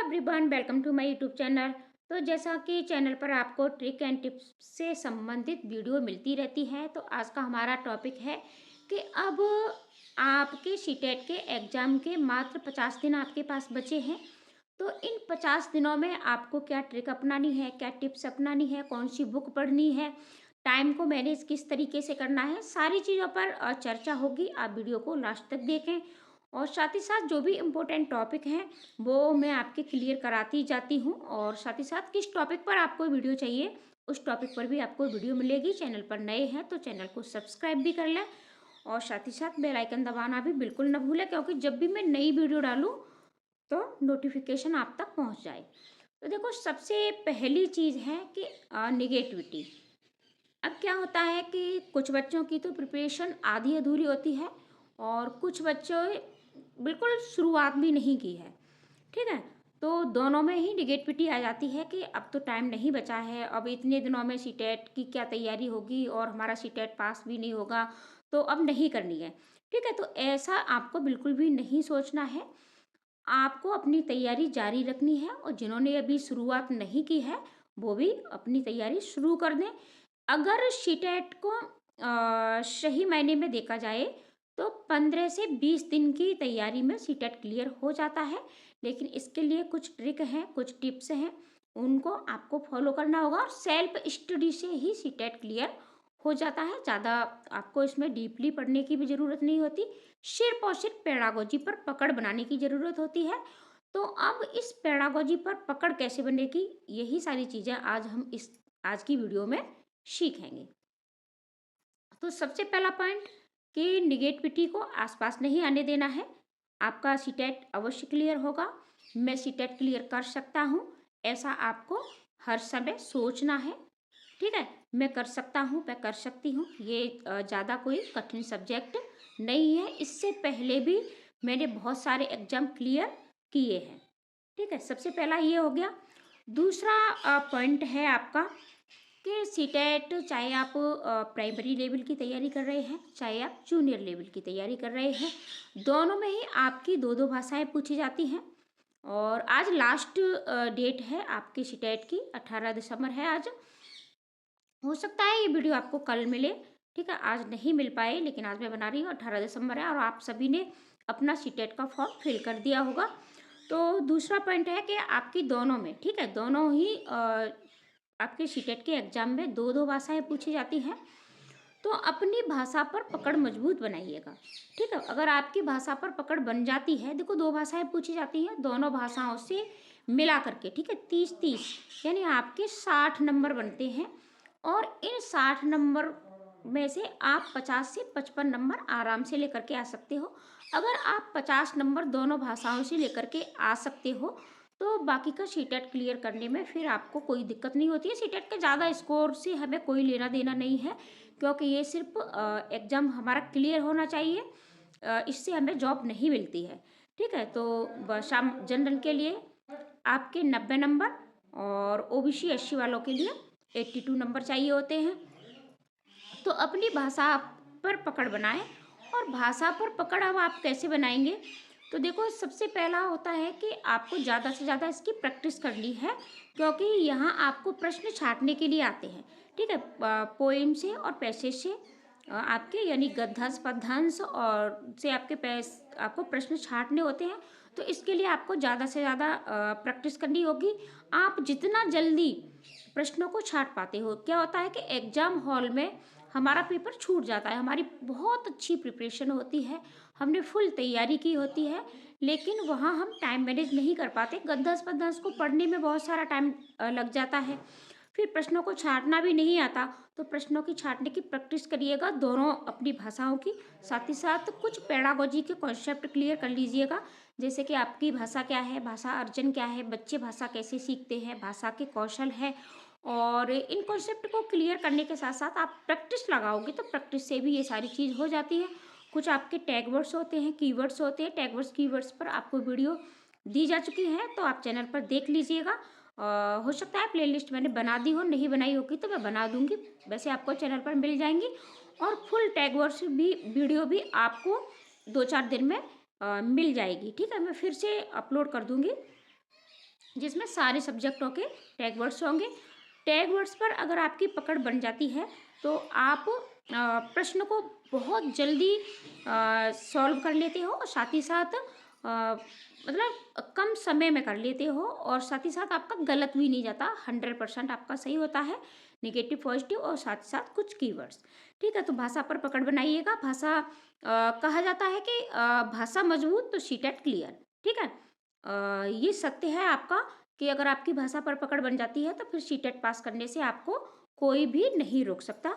Everyone, welcome to my YouTube channel. तो जैसा कि चैनल पर आपको ट्रिक एंड टिप्स से संबंधित वीडियो मिलती रहती है, तो आज का हमारा टॉपिक है कि अब आपके सीटेट के एग्ज़ाम के मात्र 50 दिन आपके पास बचे हैं। तो इन 50 दिनों में आपको क्या ट्रिक अपनानी है, क्या टिप्स अपनानी है, कौन सी बुक पढ़नी है, टाइम को मैनेज किस तरीके से करना है, सारी चीज़ों पर चर्चा होगी। आप वीडियो को लास्ट तक देखें और साथ ही साथ जो भी इम्पोर्टेंट टॉपिक हैं वो मैं आपके क्लियर कराती जाती हूँ। और साथ ही साथ किस टॉपिक पर आपको वीडियो चाहिए उस टॉपिक पर भी आपको वीडियो मिलेगी। चैनल पर नए हैं तो चैनल को सब्सक्राइब भी कर लें और साथ ही साथ बेल आइकन दबाना भी बिल्कुल न भूलें, क्योंकि जब भी मैं नई वीडियो डालूँ तो नोटिफिकेशन आप तक पहुँच जाए। तो देखो, सबसे पहली चीज़ है कि निगेटिविटी। अब क्या होता है कि कुछ बच्चों की तो प्रिपरेशन आधी अधूरी होती है और कुछ बच्चों बिल्कुल शुरुआत भी नहीं की है। ठीक है, तो दोनों में ही निगेटिविटी आ जाती है कि अब तो टाइम नहीं बचा है, अब इतने दिनों में सीटेट की क्या तैयारी होगी और हमारा सीटेट पास भी नहीं होगा, तो अब नहीं करनी है। ठीक है, तो ऐसा आपको बिल्कुल भी नहीं सोचना है। आपको अपनी तैयारी जारी रखनी है और जिन्होंने अभी शुरुआत नहीं की है वो भी अपनी तैयारी शुरू कर दें। अगर सीटेट को सही मायने में देखा जाए तो 15 से 20 दिन की तैयारी में सीटेट क्लियर हो जाता है। लेकिन इसके लिए कुछ ट्रिक हैं, कुछ टिप्स हैं, उनको आपको फॉलो करना होगा और सेल्फ स्टडी से ही सीटेट क्लियर हो जाता है। ज़्यादा आपको इसमें डीपली पढ़ने की भी ज़रूरत नहीं होती, सिर्फ और सिर्फ पेडागोजी पर पकड़ बनाने की ज़रूरत होती है। तो अब इस पेडागोजी पर पकड़ कैसे बनेगी, यही सारी चीज़ें आज हम इस आज की वीडियो में सीखेंगे। तो सबसे पहला पॉइंट कि निगेटिविटी को आसपास नहीं आने देना है। आपका सीटेट अवश्य क्लियर होगा, मैं सीटेट क्लियर कर सकता हूँ, ऐसा आपको हर समय सोचना है। ठीक है, मैं कर सकता हूँ, मैं कर सकती हूँ, ये ज़्यादा कोई कठिन सब्जेक्ट नहीं है। इससे पहले भी मैंने बहुत सारे एग्जाम क्लियर किए हैं। ठीक है, सबसे पहला ये हो गया। दूसरा पॉइंट है आपका कि सीटेट, चाहे आप प्राइमरी लेवल की तैयारी कर रहे हैं, चाहे आप जूनियर लेवल की तैयारी कर रहे हैं, दोनों में ही आपकी दो दो भाषाएं पूछी जाती हैं। और आज लास्ट डेट है आपकी सीटेट की, 18 दिसंबर है आज। हो सकता है ये वीडियो आपको कल मिले, ठीक है, आज नहीं मिल पाए, लेकिन आज मैं बना रही हूँ। 18 दिसंबर है और आप सभी ने अपना सीटेट का फॉर्म फिल कर दिया होगा। तो दूसरा पॉइंट है कि आपकी दोनों में, ठीक है, दोनों ही आपके सीटेट के एग्जाम में दो दो भाषाएं पूछी जाती हैं। तो अपनी भाषा पर पकड़ मजबूत बनाइएगा। ठीक है, अगर आपकी भाषा पर पकड़ बन जाती है, देखो दो भाषाएं पूछी जाती हैं, दोनों भाषाओं से मिला करके, ठीक है, 30-30 यानी आपके 60 नंबर बनते हैं। और इन 60 नंबर में से आप 50 से 55 नंबर आराम से लेकर के आ सकते हो। अगर आप 50 नंबर दोनों भाषाओं से लेकर के आ सकते हो तो बाकी का सीटेट क्लियर करने में फिर आपको कोई दिक्कत नहीं होती है। सीटेट के ज़्यादा स्कोर से हमें कोई लेना देना नहीं है, क्योंकि ये सिर्फ एग्ज़ाम हमारा क्लियर होना चाहिए, इससे हमें जॉब नहीं मिलती है। ठीक है, तो शाम जनरल के लिए आपके 90 नंबर और ओबीसी एससी वालों के लिए 82 नंबर चाहिए होते हैं। तो अपनी भाषा पर पकड़ बनाएं। और भाषा पर पकड़ अब आप कैसे बनाएंगे, तो देखो सबसे पहला होता है कि आपको ज़्यादा से ज़्यादा इसकी प्रैक्टिस करनी है, क्योंकि यहाँ आपको प्रश्न छांटने के लिए आते हैं। ठीक है, पोएम से और पैसेज से आपके यानी गद्यांश पद्यांश और से आपको प्रश्न छांटने होते हैं। तो इसके लिए आपको ज़्यादा से ज़्यादा प्रैक्टिस करनी होगी। आप जितना जल्दी प्रश्नों को छांट पाते हो, क्या होता है कि एग्जाम हॉल में हमारा पेपर छूट जाता है, हमारी बहुत अच्छी प्रिपरेशन होती है, हमने फुल तैयारी की होती है, लेकिन वहाँ हम टाइम मैनेज नहीं कर पाते। गद्यांश पद्यांश को पढ़ने में बहुत सारा टाइम लग जाता है, फिर प्रश्नों को छांटना भी नहीं आता। तो प्रश्नों की छांटने की प्रैक्टिस करिएगा, दोनों अपनी भाषाओं की। साथ ही साथ कुछ पेडागोजी के कॉन्सेप्ट क्लियर कर लीजिएगा, जैसे कि आपकी भाषा क्या है, भाषा अर्जन क्या है, बच्चे भाषा कैसे सीखते हैं, भाषा के कौशल है। और इन कॉन्सेप्ट को क्लियर करने के साथ साथ आप प्रैक्टिस लगाओगे तो प्रैक्टिस से भी ये सारी चीज़ हो जाती है। कुछ आपके टैग वर्ड्स होते हैं, कीवर्ड्स होते हैं, टैग वर्ड्स कीवर्ड्स पर आपको वीडियो दी जा चुकी है, तो आप चैनल पर देख लीजिएगा। हो सकता है प्लेलिस्ट मैंने बना दी हो, नहीं बनाई होगी तो मैं बना दूंगी, वैसे आपको चैनल पर मिल जाएंगी। और फुल टैग वर्ड्स भी वीडियो भी आपको 2-4 दिन में मिल जाएगी। ठीक है, मैं फिर से अपलोड कर दूंगी। जिसमें सारे सब्जेक्टों के टैग वर्ड्स होंगे। टैग वर्ड्स पर अगर आपकी पकड़ बन जाती है तो आप प्रश्न को बहुत जल्दी सॉल्व कर लेते हो और साथ ही साथ मतलब कम समय में कर लेते हो और साथ ही साथ आपका गलत भी नहीं जाता, 100% आपका सही होता है, नेगेटिव पॉजिटिव और साथ ही साथ कुछ कीवर्ड्स। ठीक है, तो भाषा पर पकड़ बनाइएगा। भाषा कहा जाता है कि भाषा मजबूत तो सीटेट क्लियर। ठीक है, ये सत्य है आपका कि अगर आपकी भाषा पर पकड़ बन जाती है तो फिर सीटेट पास करने से आपको कोई भी नहीं रोक सकता।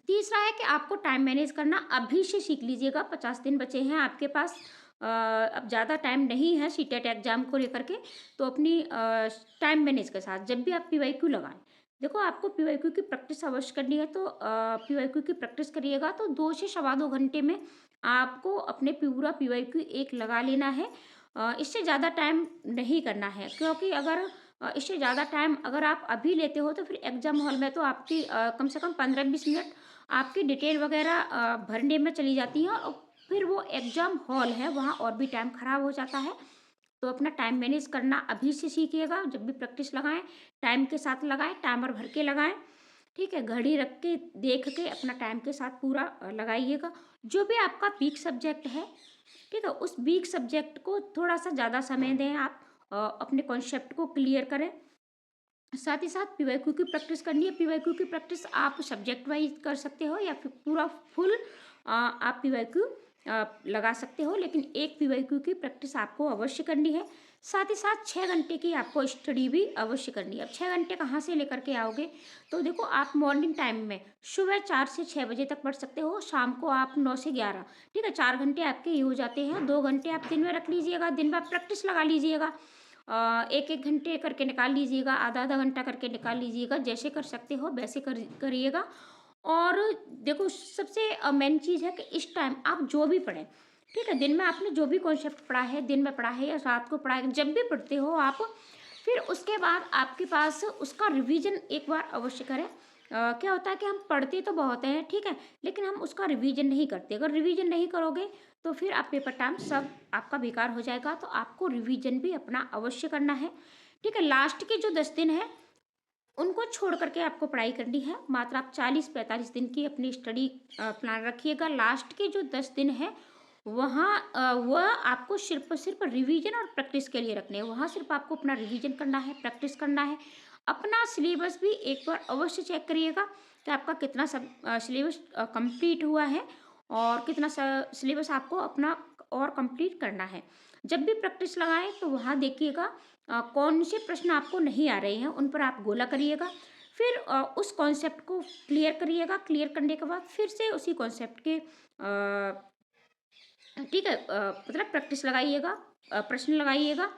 तीसरा है कि आपको टाइम मैनेज करना अभी से सीख लीजिएगा। 50 दिन बचे हैं आपके पास, अब ज़्यादा टाइम नहीं है सीटेट एग्जाम को लेकर के, तो अपनी टाइम मैनेज के साथ जब भी आप पीवाईक्यू लगाएं, देखो आपको पीवाईक्यू की प्रैक्टिस अवश्य करनी है, तो पीवाईक्यू की प्रैक्टिस करिएगा तो 2 से 2.25 घंटे में आपको अपने पूरा पीवाईक्यू एक लगा लेना है। इससे ज़्यादा टाइम नहीं करना है, क्योंकि अगर इससे ज़्यादा टाइम अगर आप अभी लेते हो तो फिर एग्जाम हॉल में तो आपकी कम से कम 15-20 मिनट आपकी डिटेल वगैरह भरने में चली जाती हैं और फिर वो एग्जाम हॉल है वहाँ और भी टाइम खराब हो जाता है। तो अपना टाइम मैनेज करना अभी से सीखिएगा। जब भी प्रैक्टिस लगाएं टाइम के साथ लगाएं, टाइमर भर के लगाएं। ठीक है, घड़ी रख के देख के अपना टाइम के साथ पूरा लगाइएगा। जो भी आपका वीक सब्जेक्ट है, ठीक है, उस वीक सब्जेक्ट को थोड़ा सा ज़्यादा समय दें आप, अपने कॉन्सेप्ट को क्लियर करें। साथ ही साथ पीवाईक्यू की प्रैक्टिस करनी है। पीवाईक्यू की प्रैक्टिस आप सब्जेक्ट वाइज कर सकते हो या फिर पूरा फुल आप पीवाईक्यू लगा सकते हो, लेकिन एक पीवाईक्यू की प्रैक्टिस आपको अवश्य करनी है। साथ ही साथ 6 घंटे की आपको स्टडी भी अवश्य करनी है। अब 6 घंटे कहाँ से लेकर के आओगे, तो देखो आप मॉर्निंग टाइम में सुबह 4 से 6 बजे तक पढ़ सकते हो, शाम को आप 9 से 11। ठीक है, 4 घंटे आपके ये हो जाते हैं। 2 घंटे आप दिन में रख लीजिएगा, दिन में प्रैक्टिस लगा लीजिएगा। एक एक घंटे करके निकाल लीजिएगा, आधा आधा घंटा करके निकाल लीजिएगा, जैसे कर सकते हो वैसे करिएगा। और देखो सबसे मेन चीज़ है कि इस टाइम आप जो भी पढ़ें, ठीक है, दिन में आपने जो भी कॉन्सेप्ट पढ़ा है, दिन में पढ़ा है या रात को पढ़ा है, जब भी पढ़ते हो आप, फिर उसके बाद आपके पास उसका रिवीजन एक बार अवश्य करें। क्या होता है कि हम पढ़ते तो बहुत हैं, ठीक है, लेकिन हम उसका रिवीजन नहीं करते। अगर रिवीजन नहीं करोगे तो फिर आप पेपर टाइम सब आपका बेकार हो जाएगा। तो आपको रिवीजन भी अपना अवश्य करना है। ठीक है, लास्ट के जो 10 दिन है उनको छोड़ करके आपको पढ़ाई करनी है। मात्र आप 40-45 दिन की अपनी स्टडी प्लान रखिएगा। लास्ट के जो 10 दिन है वहाँ वह आपको सिर्फ और सिर्फ रिवीजन और प्रैक्टिस के लिए रखने हैं। वहाँ सिर्फ आपको अपना रिवीजन करना है, प्रैक्टिस करना है। अपना सिलेबस भी एक बार अवश्य चेक करिएगा कि आपका कितना सब सिलेबस कंप्लीट हुआ है और कितना सिलेबस आपको अपना और कंप्लीट करना है। जब भी प्रैक्टिस लगाएं तो वहाँ देखिएगा कौन से प्रश्न आपको नहीं आ रहे हैं, उन पर आप गोला करिएगा। फिर उस कॉन्सेप्ट को क्लियर करिएगा। क्लियर करने के बाद फिर से उसी कॉन्सेप्ट के ठीक है मतलब प्रैक्टिस लगाइएगा, प्रश्न लगाइएगा।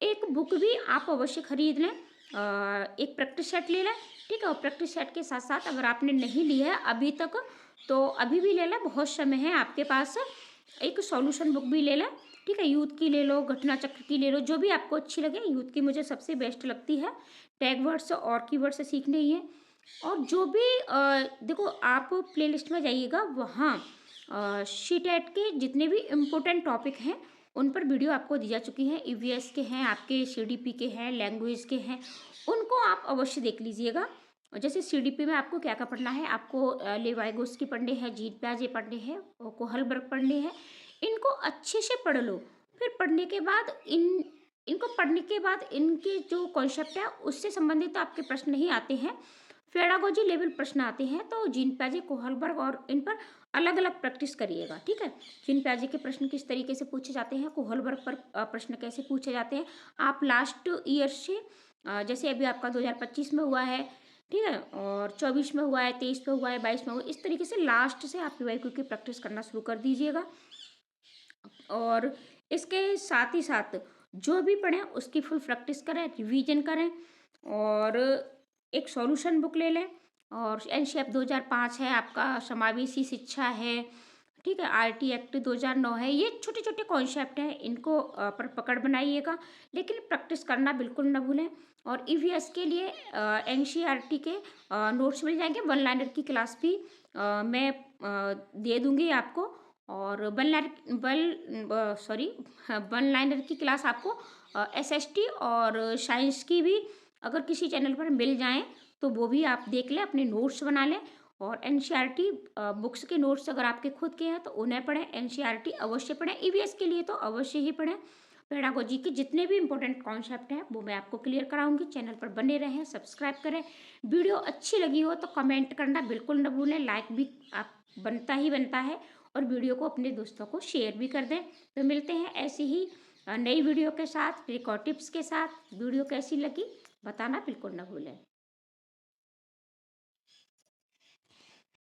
एक बुक भी आप अवश्य खरीद लें, एक प्रैक्टिस सेट ले लें। ठीक है, और प्रैक्टिस सेट के साथ साथ अगर आपने नहीं ली है अभी तक तो अभी भी ले लें, बहुत समय है आपके पास। एक सॉल्यूशन बुक भी ले लें। ठीक है, यूथ की ले लो, घटना चक्र की ले लो, जो भी आपको अच्छी लगे। यूथ की मुझे सबसे बेस्ट लगती है, टैग वर्ड्स और कीवर्ड्स सीखने ही है। और जो भी देखो आप प्लेलिस्ट में जाइएगा, वहाँ शीटेट के जितने भी इम्पोर्टेंट टॉपिक हैं उन पर वीडियो आपको दी जा चुकी है। ईवीएस के हैं, आपके सीडीपी के हैं, लैंग्वेज के हैं, उनको आप अवश्य देख लीजिएगा। और जैसे सीडीपी में आपको क्या क्या पढ़ना है, आपको लेवाइगोस्की पढ़ने हैं, जीन प्याजे पढ़ने हैं, कोहलबर्ग पढ़ने हैं। इनको अच्छे से पढ़ लो। फिर पढ़ने के बाद इनको पढ़ने के बाद इनके जो कॉन्सेप्ट है उससे संबंधित आपके प्रश्न नहीं आते हैं, पेडागोजी लेवल प्रश्न आते हैं, तो जीन प्याजे, कोहलबर्ग और इन पर अलग अलग प्रैक्टिस करिएगा। ठीक है, जीन प्याजे के प्रश्न किस तरीके से पूछे जाते हैं, कोहलबर्ग पर प्रश्न कैसे पूछे जाते हैं, आप लास्ट ईयर से जैसे अभी आपका 2025 में हुआ है, ठीक है, और 24 में हुआ है, 23 में हुआ है, 22 में हुआ है, इस तरीके से लास्ट से आप पीवाईक्यू की प्रैक्टिस करना शुरू कर दीजिएगा। और इसके साथ ही साथ जो भी पढ़ें उसकी फुल प्रैक्टिस करें, रिवीजन करें। और एक सॉल्यूशन बुक ले लें। और एनसीईआरटी 2005 है, आपका समावेशी शिक्षा है, ठीक है, आरटी एक्ट 2009 है। ये छोटे छोटे कॉन्सेप्ट हैं, इनको पर पकड़ बनाइएगा, लेकिन प्रैक्टिस करना बिल्कुल न भूलें। और ईवीएस के लिए एनसीईआरटी के नोट्स मिल जाएंगे। 1 लाइनर की क्लास भी मैं दे दूंगी आपको। और वन लाइनर की क्लास आपको एसएसटी और साइंस की भी अगर किसी चैनल पर मिल जाएँ तो वो भी आप देख लें, अपने नोट्स बना लें। और एनसीईआरटी बुक्स के नोट्स अगर आपके खुद के हैं तो उन्हें पढ़ें, एनसीईआरटी अवश्य पढ़ें, ईवीएस के लिए तो अवश्य ही पढ़ें। पेडागोजी के जितने भी इंपॉर्टेंट कॉन्सेप्ट हैं वो मैं आपको क्लियर कराऊंगी। चैनल पर बने रहें, सब्सक्राइब करें। वीडियो अच्छी लगी हो तो कमेंट करना बिल्कुल न भूलें, लाइक भी आप बनता ही बनता है, और वीडियो को अपने दोस्तों को शेयर भी कर दें। तो मिलते हैं ऐसी ही नई वीडियो के साथ, ट्रिक और टिप्स के साथ। वीडियो कैसी लगी बताना बिल्कुल न भूलें।